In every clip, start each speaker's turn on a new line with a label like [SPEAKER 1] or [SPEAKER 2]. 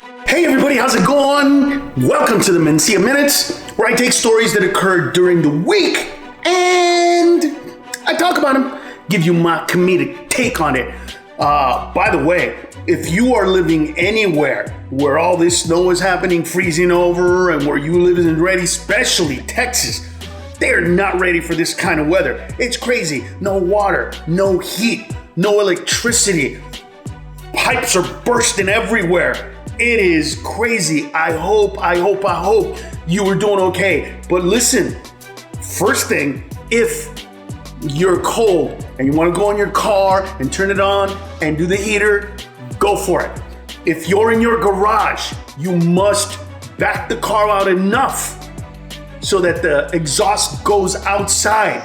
[SPEAKER 1] Hey everybody, how's it going? Welcome to the Mencia Minutes, where I take stories that occurred during the week and I talk about them, give you my comedic take on it. By the way, if you are living anywhere where all this snow is happening, freezing over, and where you live isn't ready, especially Texas, they're not ready for this kind of weather. It's crazy. No water, no heat, no electricity. Pipes are bursting everywhere. It is crazy. I hope you were doing okay. But listen, first thing, if you're cold and you want to go in your car and turn it on and do the heater, go for it. If you're in your garage, you must back the car out enough so that the exhaust goes outside.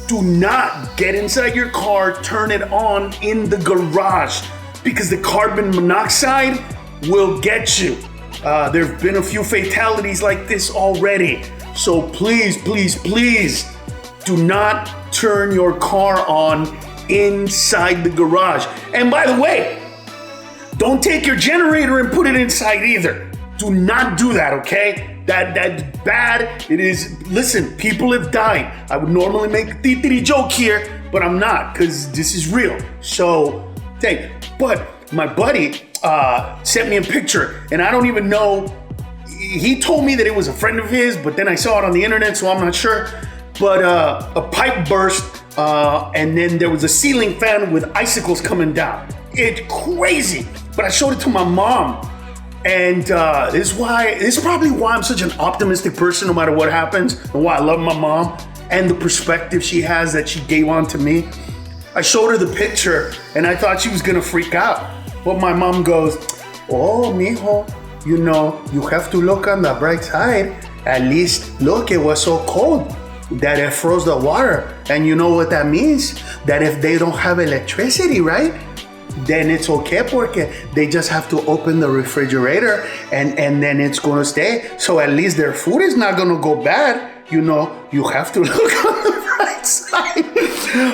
[SPEAKER 1] Do not get inside your car, turn it on in the garage, because the carbon monoxide will get you. There have been a few fatalities like this already. So please do not turn your car on inside the garage. And by the way, don't take your generator and put it inside either. Do not do that, okay? That's bad. It is. Listen, people have died. I would normally make a titiri joke here, but I'm not, because this is real. So, but my buddy sent me a picture, and I don't even know. He told me that it was a friend of his, but then I saw it on the internet, so I'm not sure. But a pipe burst, and then there was a ceiling fan with icicles coming down. It's crazy. But I showed it to my mom, and this is probably why I'm such an optimistic person, no matter what happens, and why I love my mom and the perspective she has that she gave on to me. I showed her the picture, and I thought she was gonna freak out. But my mom goes, "Oh, mijo, you have to look on the bright side. At least, look, it was so cold that it froze the water. And you know what that means? That if they don't have electricity, right? Then it's okay, porque they just have to open the refrigerator and then it's gonna stay. So at least their food is not gonna go bad. You have to look on the bright side."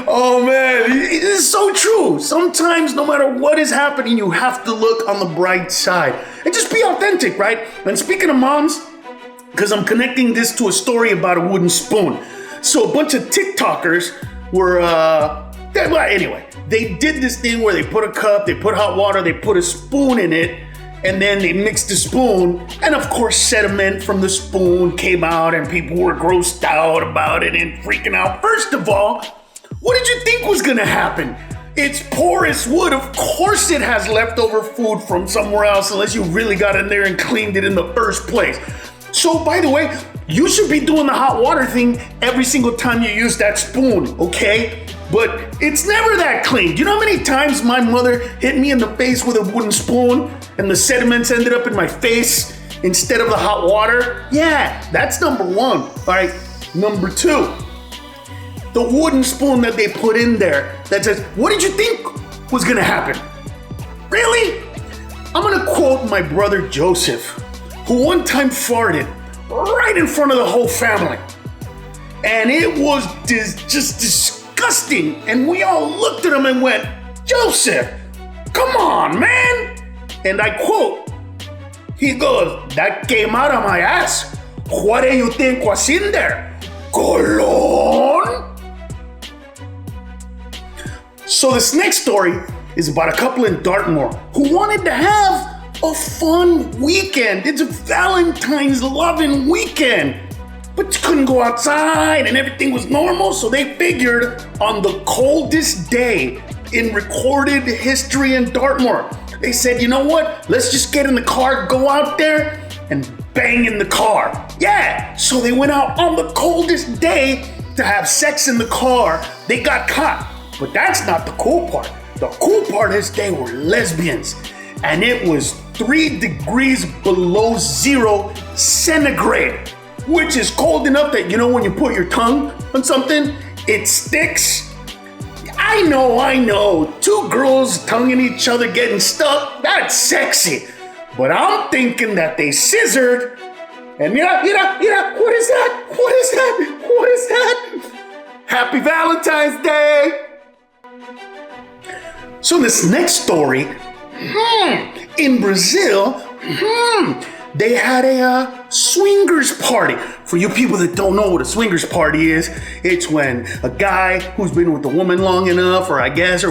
[SPEAKER 1] Oh man, it is so true. Sometimes, no matter what is happening, you have to look on the bright side and just be authentic, right? And speaking of moms, because I'm connecting this to a story about a wooden spoon. So a bunch of TikTokers were, anyway, they did this thing where they put a cup, they put hot water, they put a spoon in it, and then they mixed the spoon, and of course sediment from the spoon came out, and people were grossed out about it and freaking out. First of all, what did you think was gonna happen? It's porous wood. Of course it has leftover food from somewhere else, unless you really got in there and cleaned it in the first place. So by the way, you should be doing the hot water thing every single time you use that spoon, okay? But it's never that clean. Do you know how many times my mother hit me in the face with a wooden spoon and the sediments ended up in my face instead of the hot water? Yeah, that's number one. All right, number two, the wooden spoon that they put in there that says, "What did you think was gonna happen?" Really? I'm gonna quote my brother Joseph, who one time farted right in front of the whole family. And it was just disgusting. And we all looked at him and went, "Joseph, come on, man." And I quote, he goes, "That came out of my ass. What do you think was in there? Colon?" So this next story is about a couple in Dartmoor who wanted to have a fun weekend. It's a Valentine's loving weekend. But you couldn't go outside and everything was normal, so they figured on the coldest day in recorded history in Dartmoor, they said, "You know what? Let's just get in the car, go out there, and bang in the car." Yeah, so they went out on the coldest day to have sex in the car. They got caught. But that's not the cool part. The cool part is they were lesbians. And it was 3 degrees below zero centigrade, which is cold enough that, when you put your tongue on something, it sticks. I know, 2 girls tonguing each other getting stuck, that's sexy. But I'm thinking that they scissored, and mira, what is that? Happy Valentine's Day! So this next story, in Brazil, they had a swingers party. For you people that don't know what a swingers party is, it's when a guy who's been with a woman long enough, or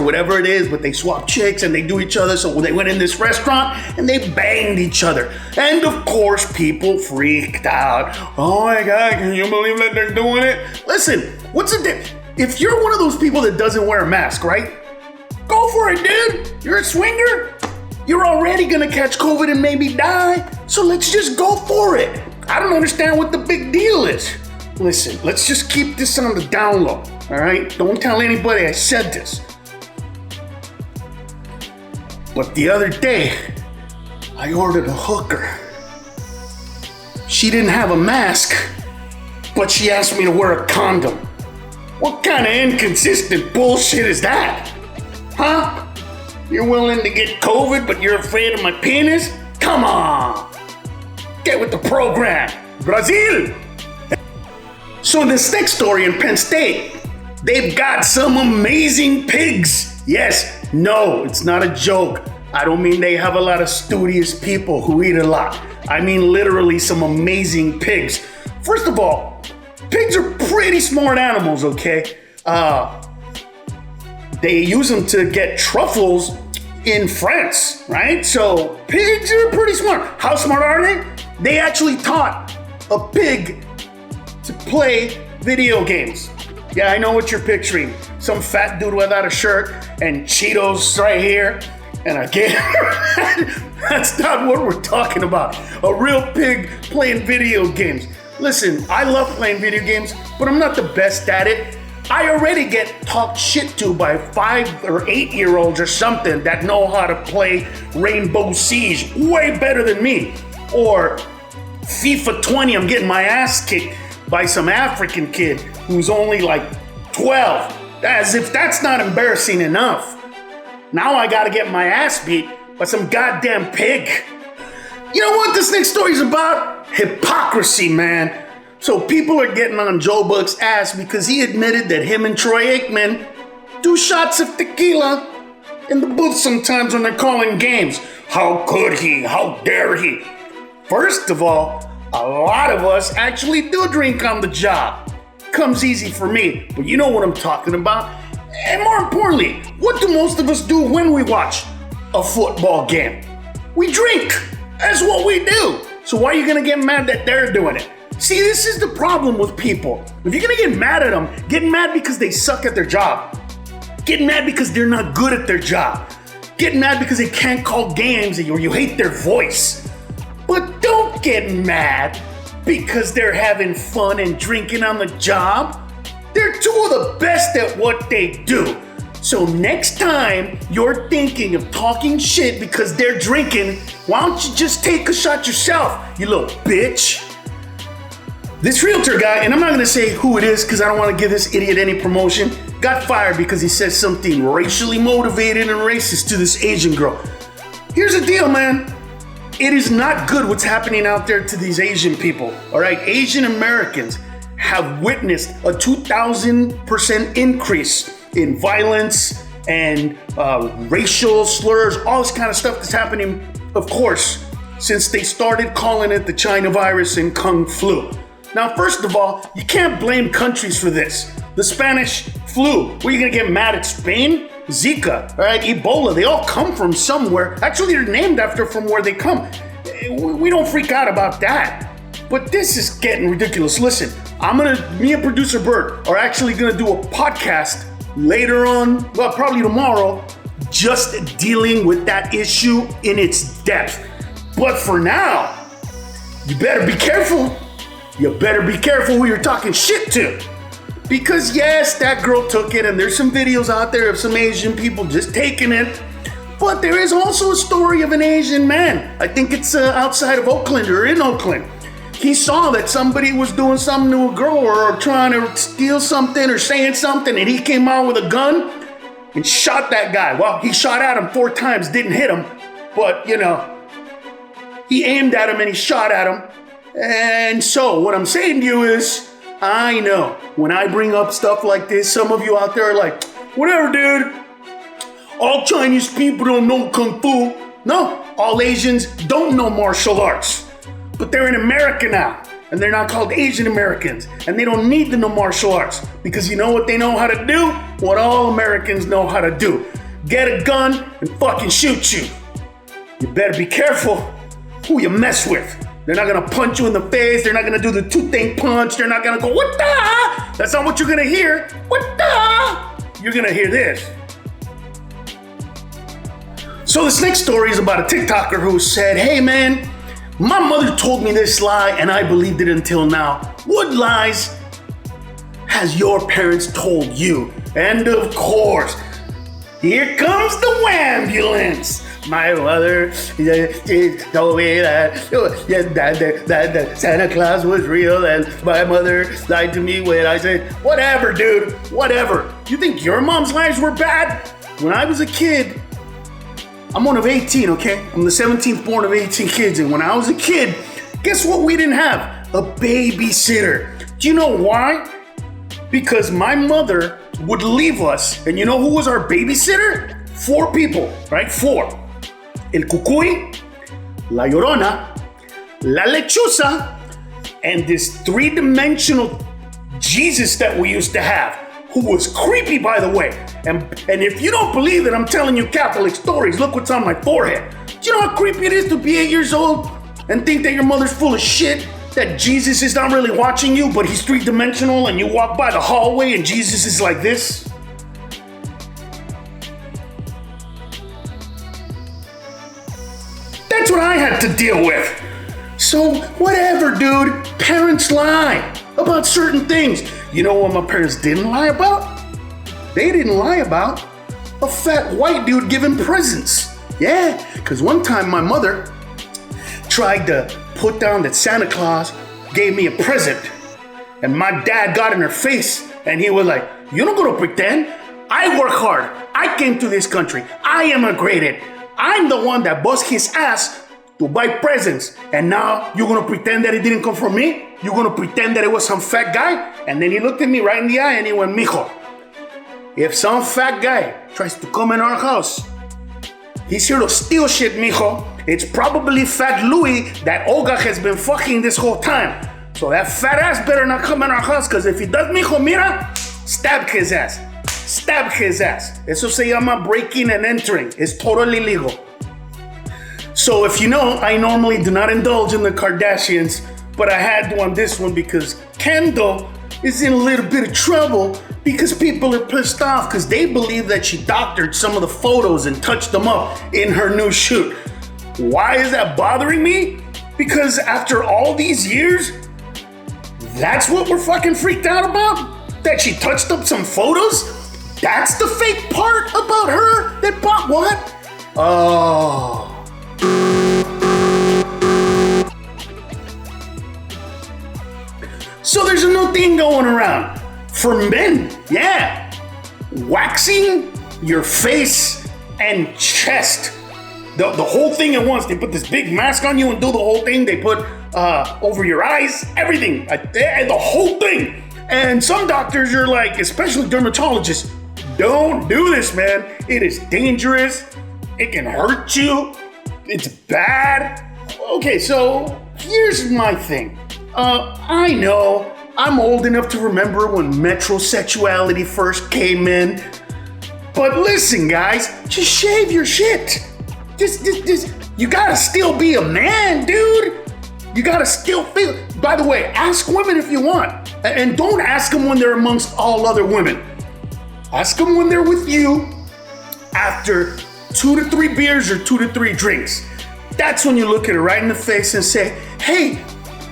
[SPEAKER 1] whatever it is, but they swap chicks and they do each other. So they went in this restaurant and they banged each other. And of course, people freaked out. Oh my God, can you believe that they're doing it? Listen, what's the difference? If you're one of those people that doesn't wear a mask, right? Go for it, dude. You're a swinger. You're already gonna catch COVID and maybe die. So let's just go for it. I don't understand what the big deal is. Listen, let's just keep this on the down low, all right? Don't tell anybody I said this. But the other day, I ordered a hooker. She didn't have a mask, but she asked me to wear a condom. What kind of inconsistent bullshit is that? Huh? You're willing to get COVID, but you're afraid of my penis? Come on! Get with the program! Brazil! So in this next story in Penn State, they've got some amazing pigs. Yes, no, it's not a joke. I don't mean they have a lot of studious people who eat a lot. I mean literally some amazing pigs. First of all, pigs are pretty smart animals, okay? They use them to get truffles in France, right? So pigs are pretty smart. How smart are they? They actually taught a pig to play video games. Yeah, I know what you're picturing. Some fat dude without a shirt and Cheetos right here. And again, that's not what we're talking about. A real pig playing video games. Listen, I love playing video games, but I'm not the best at it. I already get talked shit to by 5 or 8 year olds or something that know how to play Rainbow Siege way better than me. Or FIFA 20, I'm getting my ass kicked by some African kid who's only like 12. As if that's not embarrassing enough. Now I gotta get my ass beat by some goddamn pig. You know what this next story's about? Hypocrisy, man. So people are getting on Joe Buck's ass because he admitted that him and Troy Aikman do shots of tequila in the booth sometimes when they're calling games. How could he? How dare he? First of all, a lot of us actually do drink on the job. Comes easy for me, but you know what I'm talking about. And more importantly, what do most of us do when we watch a football game? We drink. That's what we do. So why are you gonna get mad that they're doing it? See, this is the problem with people. If you're gonna get mad at them, get mad because they suck at their job. Get mad because they're not good at their job. Get mad because they can't call games or you hate their voice. But don't get mad because they're having fun and drinking on the job. They're two of the best at what they do. So next time you're thinking of talking shit because they're drinking, why don't you just take a shot yourself, you little bitch? This realtor guy, and I'm not gonna say who it is because I don't want to give this idiot any promotion, got fired because he said something racially motivated and racist to this Asian girl. Here's the deal, man. It is not good what's happening out there to these Asian people, all right? Asian Americans have witnessed a 2,000% increase in violence and racial slurs, all this kind of stuff that's happening, of course, since they started calling it the China virus and Kung flu. Now, first of all, you can't blame countries for this. The Spanish flu, were you gonna get mad at Spain? Zika, all right, Ebola, they all come from somewhere. Actually, they're named after from where they come. We don't freak out about that. But this is getting ridiculous. Listen, me and producer Bert are actually gonna do a podcast later on, well, probably tomorrow, just dealing with that issue in its depth. But for now, you better be careful. You better be careful who you're talking shit to. Because yes, that girl took it, and there's some videos out there of some Asian people just taking it. But there is also a story of an Asian man. I think it's outside of Oakland or in Oakland. He saw that somebody was doing something to a girl or trying to steal something or saying something, and he came out with a gun and shot that guy. Well, he shot at him 4 times, didn't hit him, but he aimed at him and he shot at him. And so what I'm saying to you is, I know when I bring up stuff like this, some of you out there are like, whatever, dude. All Chinese people don't know Kung Fu. No, all Asians don't know martial arts. But they're in America now, and they're not called Asian Americans, and they don't need to know martial arts, because you know what they know how to do? What all Americans know how to do. Get a gun and fucking shoot you. You better be careful who you mess with. They're not gonna punch you in the face, they're not gonna do the two-thing punch, they're not gonna go, what the? That's not what you're gonna hear. What the? You're gonna hear this. So this next story is about a TikToker who said, hey man, my mother told me this lie and I believed it until now. What lies has your parents told you? And of course, here comes the ambulance. My mother told me that Santa Claus was real, and my mother lied to me when I said, whatever, dude, whatever. You think your mom's lies were bad? When I was a kid, I'm one of 18, okay? I'm the 17th born of 18 kids, and when I was a kid, guess what we didn't have? A babysitter. Do you know why? Because my mother would leave us, and you know who was our babysitter? 4 people, right? 4. El Cucuy, La Llorona, La Lechuza, and this 3-dimensional Jesus that we used to have, who was creepy, by the way. And if you don't believe that I'm telling you Catholic stories, look what's on my forehead. Do you know how creepy it is to be 8 years old and think that your mother's full of shit? That Jesus is not really watching you, but he's 3-dimensional, and you walk by the hallway and Jesus is like this? That's what I had to deal with. So whatever, dude. Parents lie about certain things. You know what my parents didn't lie about? They didn't lie about a fat white dude giving presents. Yeah, because one time my mother tried to put down that Santa Claus gave me a present, and my dad got in her face and he was like, you don't go to pretend. I work hard. I came to this country. I immigrated. I'm the one that bust his ass to buy presents, and now you're gonna pretend that it didn't come from me? You're gonna pretend that it was some fat guy? And then he looked at me right in the eye and he went, mijo, if some fat guy tries to come in our house, he's here to steal shit, mijo. It's probably Fat Louis that Olga has been fucking this whole time. So that fat ass better not come in our house, because if he does, mijo, mira, stab his ass. Stab his ass. Eso se llama breaking and entering. It's totally legal. So if you know, I normally do not indulge in the Kardashians, but I had to on this one because Kendall is in a little bit of trouble because people are pissed off because they believe that she doctored some of the photos and touched them up in her new shoot. Why is that bothering me? Because after all these years, that's what we're fucking freaked out about? That she touched up some photos? That's the fake part about her that bought what? Oh. So there's a new thing going around for men, yeah. Waxing your face and chest. The whole thing at once. They put this big mask on you and do the whole thing. They put over your eyes, everything, the whole thing. And some doctors are like, especially dermatologists, don't do this, man. It is dangerous. It can hurt you. It's bad. Okay, so here's my thing. I know I'm old enough to remember when metrosexuality first came in. But listen, guys, just shave your shit. Just, you gotta still be a man, dude. You gotta still feel. By the way, ask women if you want. And don't ask them when they're amongst all other women. Ask them when they're with you after 2 to 3 beers or 2 to 3 drinks. That's when you look at her right in the face and say, hey,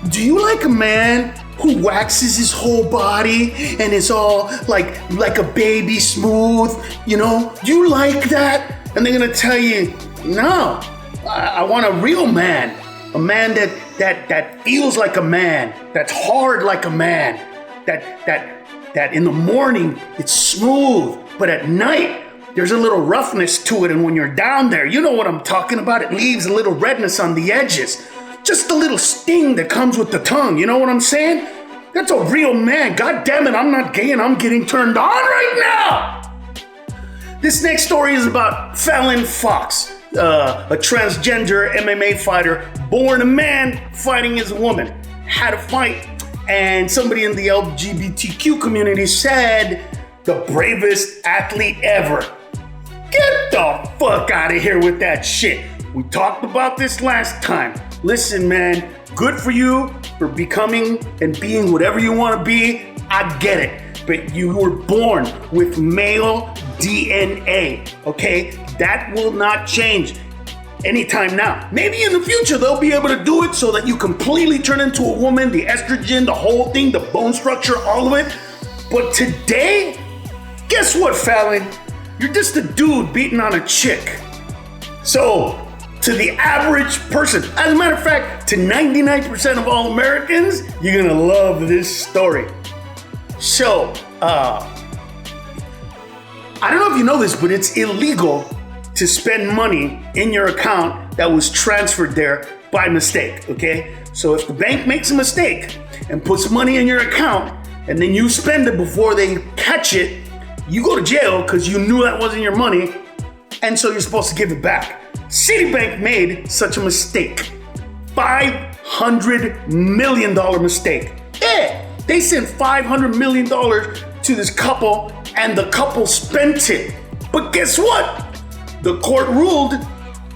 [SPEAKER 1] do you like a man who waxes his whole body and is all like a baby smooth? You know, do you like that? And they're gonna tell you, no, I want a real man. A man that feels like a man, that's hard like a man, that in the morning it's smooth, but at night there's a little roughness to it, and when you're down there, you know what I'm talking about, it leaves a little redness on the edges. Just a little sting that comes with the tongue, you know what I'm saying? That's a real man. God damn it, I'm not gay and I'm getting turned on right now. This next story is about Fallon Fox. a transgender MMA fighter, born a man, fighting as a woman. Had a fight, and somebody in the LGBTQ community said, the bravest athlete ever. Get the fuck out of here with that shit. We talked about this last time. Listen, man, good for you for becoming and being whatever you want to be. I get it. But you were born with male DNA, okay? That will not change anytime now. Maybe in the future they'll be able to do it so that you completely turn into a woman, the estrogen, the whole thing, the bone structure, all of it. But today, guess what, Fallon? You're just a dude beating on a chick. So, to the average person, as a matter of fact, to 99% of all Americans, you're gonna love this story. So, I don't know if you know this, but it's illegal to spend money in your account that was transferred there by mistake, okay? So if the bank makes a mistake and puts money in your account and then you spend it before they catch it, you go to jail because you knew that wasn't your money, and so you're supposed to give it back. Citibank made such a mistake. $500 million mistake. Yeah. They sent $500 million to this couple, and the couple spent it. But guess what? The court ruled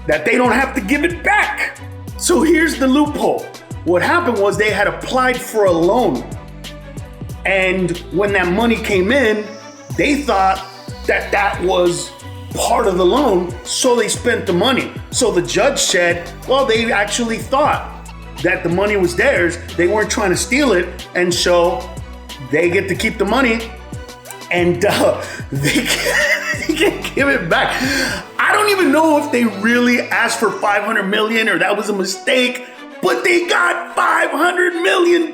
[SPEAKER 1] that they don't have to give it back. So here's the loophole. What happened was they had applied for a loan. And when that money came in, they thought that that was part of the loan, so they spent the money. So the judge said, well, they actually thought that the money was theirs. They weren't trying to steal it, and so they get to keep the money, and they can't give it back. I don't even know if they really asked for $500 million or that was a mistake, but they got $500 million,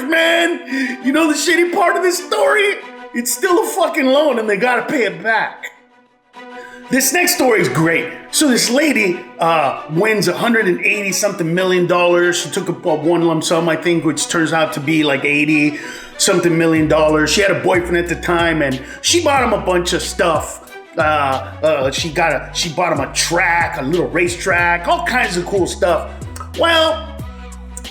[SPEAKER 1] man. You know the shitty part of this story? It's still a fucking loan, and they gotta pay it back. This next story is great. So this lady wins $180 something million. She took a one lump sum, I think, which turns out to be like 80 something million dollars. She had a boyfriend at the time, and she bought him a bunch of stuff. She bought him a track, a little racetrack, all kinds of cool stuff. Well,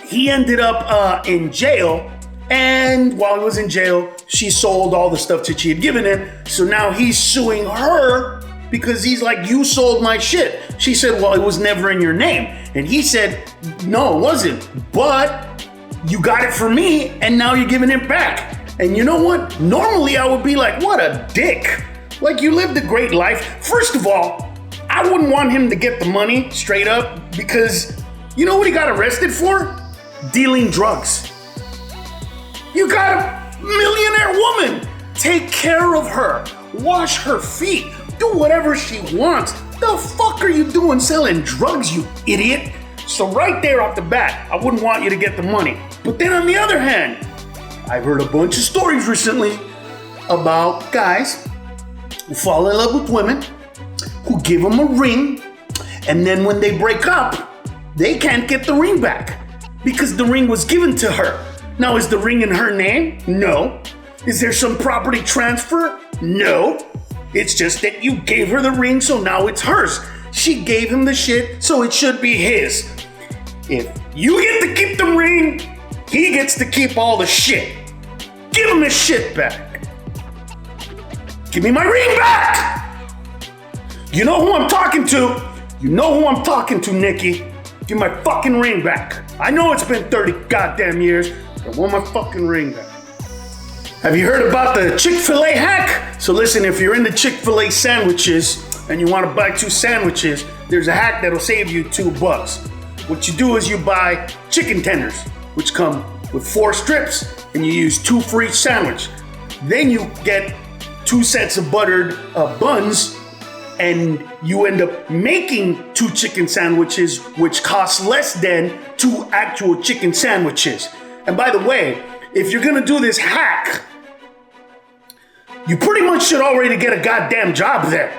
[SPEAKER 1] he ended up in jail, and while he was in jail, she sold all the stuff that she had given him. So now he's suing her because he's like, you sold my shit. She said, well, it was never in your name. And he said, no, it wasn't. But you got it for me, and now you're giving it back. And you know what? Normally I would be like, what a dick. Like, you lived a great life. First of all, I wouldn't want him to get the money straight up, because you know what he got arrested for? Dealing drugs. You got a millionaire woman. Take care of her. Wash her feet. Do whatever she wants. The fuck are you doing selling drugs, you idiot? So right there off the bat, I wouldn't want you to get the money. But then on the other hand, I've heard a bunch of stories recently about guys who fall in love with women, who give them a ring, and then when they break up, they can't get the ring back because the ring was given to her. Now, is the ring in her name? No. Is there some property transfer? No. It's just that you gave her the ring, so now it's hers. She gave him the shit, so it should be his. If you get to keep the ring, he gets to keep all the shit. Give him his shit back. Give me my ring back. You know who I'm talking to. You know who I'm talking to, Nikki. Give my fucking ring back. I know it's been 30 goddamn years, but I want my fucking ring back. Have you heard about the Chick-fil-A hack? So listen, if you're into Chick-fil-A sandwiches and you want to buy 2 sandwiches, there's a hack that'll save you $2. What you do is you buy chicken tenders, which come with 4 strips, and you use 2 for each sandwich. Then you get 2 sets of buttered buns, and you end up making 2 chicken sandwiches, which cost less than 2 actual chicken sandwiches. And by the way, if you're gonna do this hack, you pretty much should already get a goddamn job there.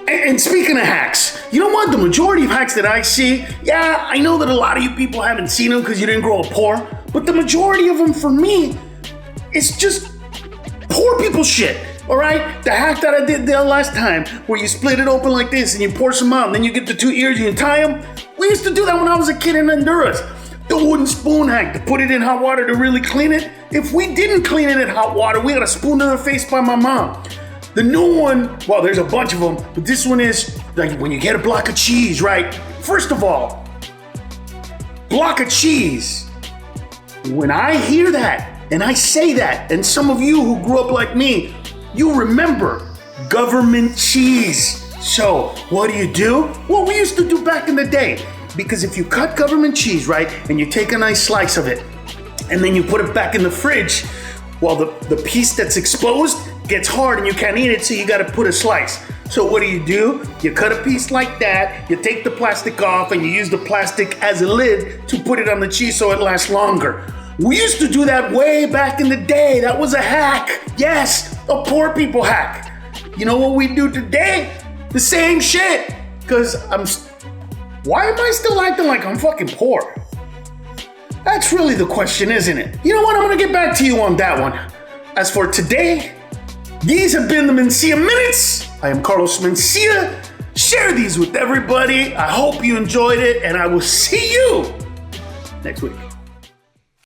[SPEAKER 1] And speaking of hacks, you know what? The majority of hacks that I see, yeah, I know that a lot of you people haven't seen them because you didn't grow up poor, but the majority of them for me, it's just poor people shit. All right, the hack that I did there last time, where you split it open like this and you pour some out, and then you get the 2 ears and you tie them. We used to do that when I was a kid in Honduras. The wooden spoon hack, to put it in hot water to really clean it. If we didn't clean it in hot water, we got a spoon in the face by my mom. The new one, well, there's a bunch of them, but this one is like when you get a block of cheese, right? First of all, block of cheese. When I hear that and I say that, and some of you who grew up like me, you remember government cheese. So what do? Well, we used to do back in the day, because if you cut government cheese, right, and you take a nice slice of it, and then you put it back in the fridge, well, the piece that's exposed gets hard and you can't eat it, so you gotta put a slice. So what do? You cut a piece like that, you take the plastic off, and you use the plastic as a lid to put it on the cheese so it lasts longer. We used to do that way back in the day. That was a hack. Yes, a poor people hack. You know what we do today? The same shit. Why am I still acting like I'm fucking poor? That's really the question, isn't it? You know what? I'm gonna get back to you on that one. As for today, these have been the Mencia Minutes. I am Carlos Mencia. Share these with everybody. I hope you enjoyed it, and I will see you next week.